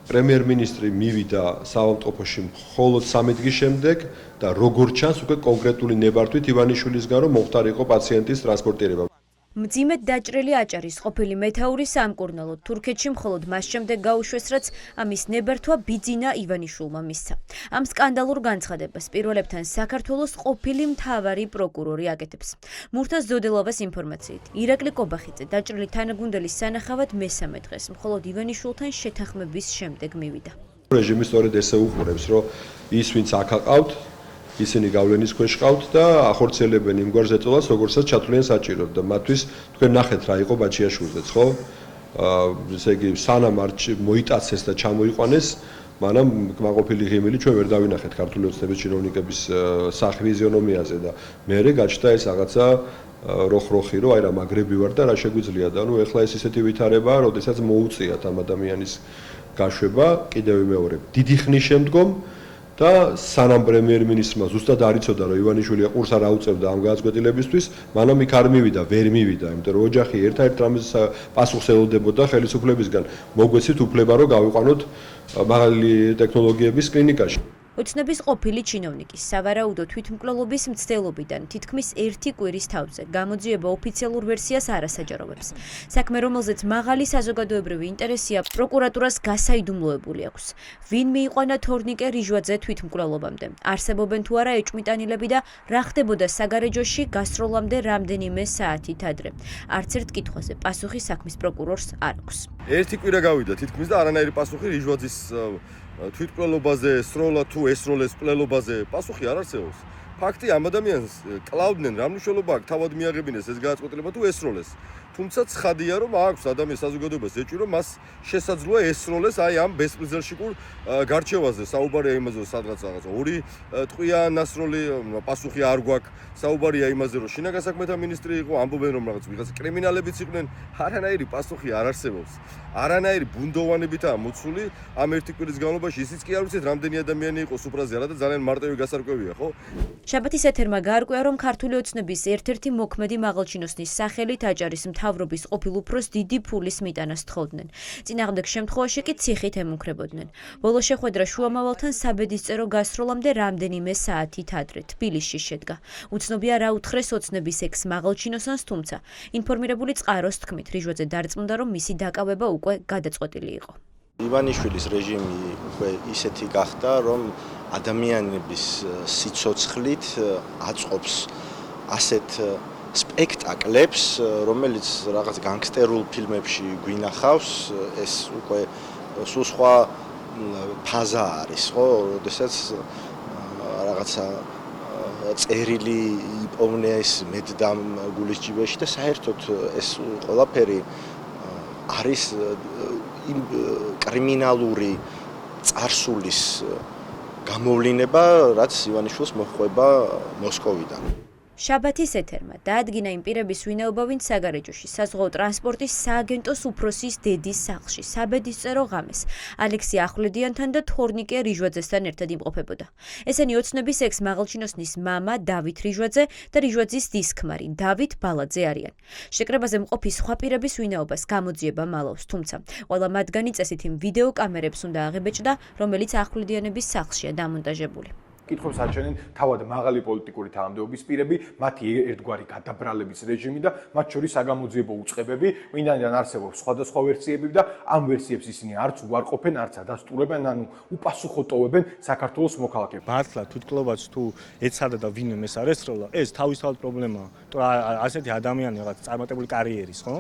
პრემიერ-მინისტრი მივიდა საავადმყოფოში მხოლოდ 13 დღის შემდეგ და როგორც ჩანს უკვე კონკრეტული ნებართვით ივანიშვილისგან რომ მოხდარიყო პაციენტის ტრანსპორტირება. მძიმედ დაჭრილი აჭარის ყოფილი მეთაური სამკურნალოდ თურქეთში მხოლოდ მას შემდეგ გაუშვეს, რაც ამის ნებართვა ბიძინა ივანიშვილმა მისცა. ამ სკანდალურ განცხადებას პირველებთან საქართველოს ყოფილი მთავარი პროკურორი აკეთებს. მურთაზ ზოდელოვას ინფორმაციით, ირაკლი კობახიძე დაჭრილი თანაგუნდელის სანახავად მესამე დღეს მხოლოდ ივანიშვილთან შეთანხმების შემდეგ მივიდა. რეჟიმი სწორედ ესე უყურებს, რომ ის ვინც აქ აყავთ ისინი გავლენის ქვეშ ყავთ და ახორციელებენ იმგვარ ზეწოლას, როგორცაც ჩათვლიან საჭიროდ და მათთვის თქვენ ნახეთ რა იყო ბაჩიაშვილზეც, ხო? ესე იგი სანამ არ მოიტაცეს და ჩამოიყვანეს, მანამ კმაყოფილი ღიმილი ჩვენ ვერ დავინახეთ ქართული ოცნების ჩინოვნიკების სახვიზიონომიაზე და მერე გაჩნდა ეს რაღაცა როხროხი, რომ აი რა მაგრები ვარ და რა შეგვიძლია და ნუ ეხლა ეს ისეთი ვითარებაა, როდესაც მოუწიათ ამ ადამიანის გაშვება, კიდევ ვიმეორებ, დიდი ხნის შემდგომ და სანამ პრემიერ-მინისტრმა ზუსტად არ იცოდა რომ ივანიშვილი ყურს არ აუწევდა ამ გადაწყვეტილებისთვის, მანამ იქ არ მივიდა, ვერ მივიდა, იმიტომ რომ ოჯახი ერთ-ერთ რამეს პასუხს ელოდებოდა ხელისუფლებისგან. მოგვეცით უფლება რომ გავიყვანოთ მაღალი ტექნოლოგიების კლინიკაში. ოცნების ყოფილი ჩინოვნიკის სავარაუდო თვითმკვლელობის მცდელობიდან თითქმის 1 კვირის თავზე გამოძიება ოფიციალურ ვერსიას არ ასაჯაროვებს. საქმე, რომელზეც მაღალი საზოგადოებრივი ინტერესია, პროკურატურას გასაიდუმლოებული აქვს. ვინ მიიყვანა თორნიკე რიჟვაძე თვითმკვლელობამდე? არსებობენ თუ არა ეჭვმიტანილები და რა ხდებოდა საგარეჯოში გასროლამდე რამდენიმე საათით ადრე? არც ერთ კითხვაზე პასუხი საქმის პროკურორს არ აქვს. 1 კვირა გავიდა თითქმის და არანაირი პასუხი რიჟვაძის თვითმკვლელობაზე, სროლა თუ ესროლეს მკვლელობაზე პასუხი არ არსებობს. ფაქტი ამ ადამიანს კლავდნენ, რა მნიშვნელობა აქვს თავად მიაღებინეს ეს გადაწყვეტილება თუ ესროლეს. თუმცა ცხადია რომ აქვს ადამიანის საზოგადოებას ეჭვი რომ მას შესაძლოა ესროლეს აი ამ ბესპრეცედენტურ გარჩევაზე. საუბარია იმაზე რომ სადღაც რაღაცა ორი ტყვია ნასროლი პასუხი არ გვაქვს. საუბარია იმაზე რომ შინაგან საქმეთა მინისტრი იყო, ამბობენ რომ რაღაც ვიღაც კრიმინალებიც იყვნენ. არანაირი პასუხი არ არსებობს. არანაირი ბუნდოვანებითაა მოცული ამ 1 კვირის განმავლობაში. ისიც კი არ ვიცით რამდენი ადამიანი იყო სუფრაზე არა და ძალიან მარტივი გასარკვევია, ხო? შაბათის ეთერმა გაარკვია, რომ ქართული ოცნების ერთ-ერთი მოქმედი მაღალჩინოსნის სახელით აჭარის მთავრობის ყოფილ უფროს დიდი ფულის მიტანას თხოვდნენ. წინააღმდეგ შემთხვევაში კი ციხით ემუქრებოდნენ. ბოლო შეხვედრა შუამავალთან საბედისწერო გასროლამდე რამდენიმე საათით ადრე თბილისში შედგა. უცნობია რა უთხრეს ოცნების ექს-მაღალჩინოსანს, თუმცა ინფორმირებული წყაროს თქმით, რიჟვაძე დარწმუნდა, რომ მისი დაკავება უკვე გადაწყვეტილი იყო. ივანიშვილის რეჟიმი უკვე ისეთი გახდა, რომ ადამიანების სიცოცხლით აწყობს ასეთ სპექტაკლებს, რომელიც რაღაც განგსტერულ ფილმებში გვინახავს, ეს უკვე სულ სხვა ფაზა არის, ხო, როდესაც რაღაცა წერილი იპოვნეს მედდამ გულის ჯიბეში და საერთოდ ეს ყველაფერი არის იმ კრიმინალური წარსულის გამოვლინება, რაც ივანიშვილს მოჰყვება მოსკოვიდან. შაბათის ეთერმა დაადგინა იმ პირების ვინაობა, ვინც საგარეჯოში საზღვაო ტრანსპორტის სააგენტოს უფროსის დედის სახლში საბედისწერო ღამეს ალექსი ახვლედიანთან და თორნიკე რიჟვაძესთან ერთად იმყოფებოდა. ესენი ოცნების ექს-მაღალჩინოსნის მამა დავით რიჟვაძე და რიჟვაძის დისქმარი დავით ბალაძე არიან. შეკრებაზე მყოფი სხვა პირების ვინაობას გამოძიება მალავს, თუმცა ყველა მათგანი წესით იმ ვიდეო კამერებს უნდა აღებეჭდა, რომელიც ახვლედიანების სახლშია დამონტაჟებული. კითხვებს აჩვენენ თავად მაღალი პოლიტიკური თანამდებობის პირები, მათი ერთგვარი გადაბრალების რეჟიმი და მათ შორის საგამოძიებო უწყებები, ვინაიდან არსებობს სხვადასხვა ვერსიები და ამ ვერსიებს ისინი არც უარყოფენ, არც ადასტურებენ, ანუ უპასუხო ტოვებენ საქართველოს მოქალაქეებს. მართლა თვითმკვლელობაც თუ ეცადა და ვინმე ეს არ ესროლა, ეს თავისთავად პრობლემაა. ასეთი ადამიანი რაღაც წარმატებული კარიერის, ხო?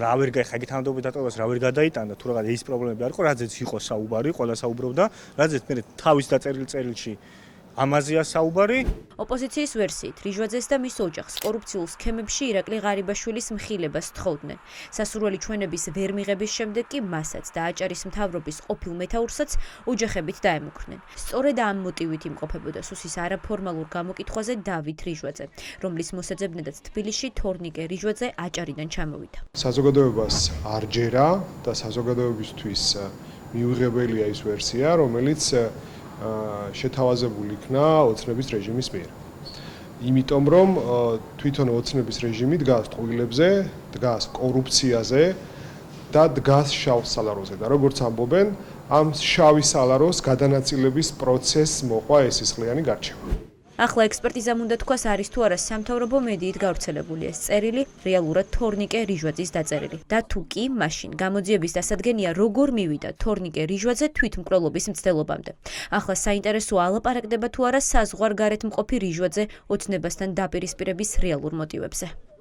რა ვერ გაიხა იგი თანამდებობის დატოვებას რა ვერ გადაიტანდა, თუ რაღაც ის პრობლემები არ იყო, რაზეც იყო საუბარი, ყველა საუბრობდა, რაზეც მე თავის დაწერილ წერილში ამაზია საუბარი. ოპოზიციის ვერსიით რიჟვაძეს და მის ოჯახს კორუფციულ სქემებში ირაკლი ღარიბაშვილის მხილებას თხოვდნენ. სასურველი ჩვენების ვერ მიღების შემდეგ კი მასაც და აჭარის მთავრობის ყოფილ მეთაურსაც ოჯახებით დაემუქრნენ. სწორედ ამ მოტივით იმყოფებოდა სუსის არაფორმალურ გამოკითხვაზე დავით რიჟვაძე, რომლის მოსაძებნედაც თბილისში თორნიკე რიჟვაძე აჭარიდან ჩამოვიდა. საზოგადოებას არ ჯერა და საზოგადოებისთვის მიუღებელია ის ვერსია, რომელიც შეთავაზებული იქნა ოცნების რეჟიმის მიერ. იმიტომ რომ თვითონ ოცნების რეჟიმი დგას ტყუილებზე, დგას კორუფციაზე და დგას შავ სალაროზე და როგორც ამბობენ, ამ შავი სალაროს გადანაწილების პროცესს მოყვა ეს სისხლიანი გარჩევა. ახლა ექსპერტიზამ უნდა თქვას არის თუ არა სამთავრობო მედიით გავრცელებული ეს წერილი რეალურად თორნიკე რიჟვაძის დაწერილი და თუ კი მაშინ გამოძიების დასადგენია როგორ მივიდა თორნიკე რიჟვაძე თვითმკვლელობის მცდელობამდე. ახლა საინტერესოა ალაპარაკდება თუ არა საზღვარგარეთ მყოფი რიჟვაძე ოცნებასთან დაპირისპირების რეალურ მოტივებზე.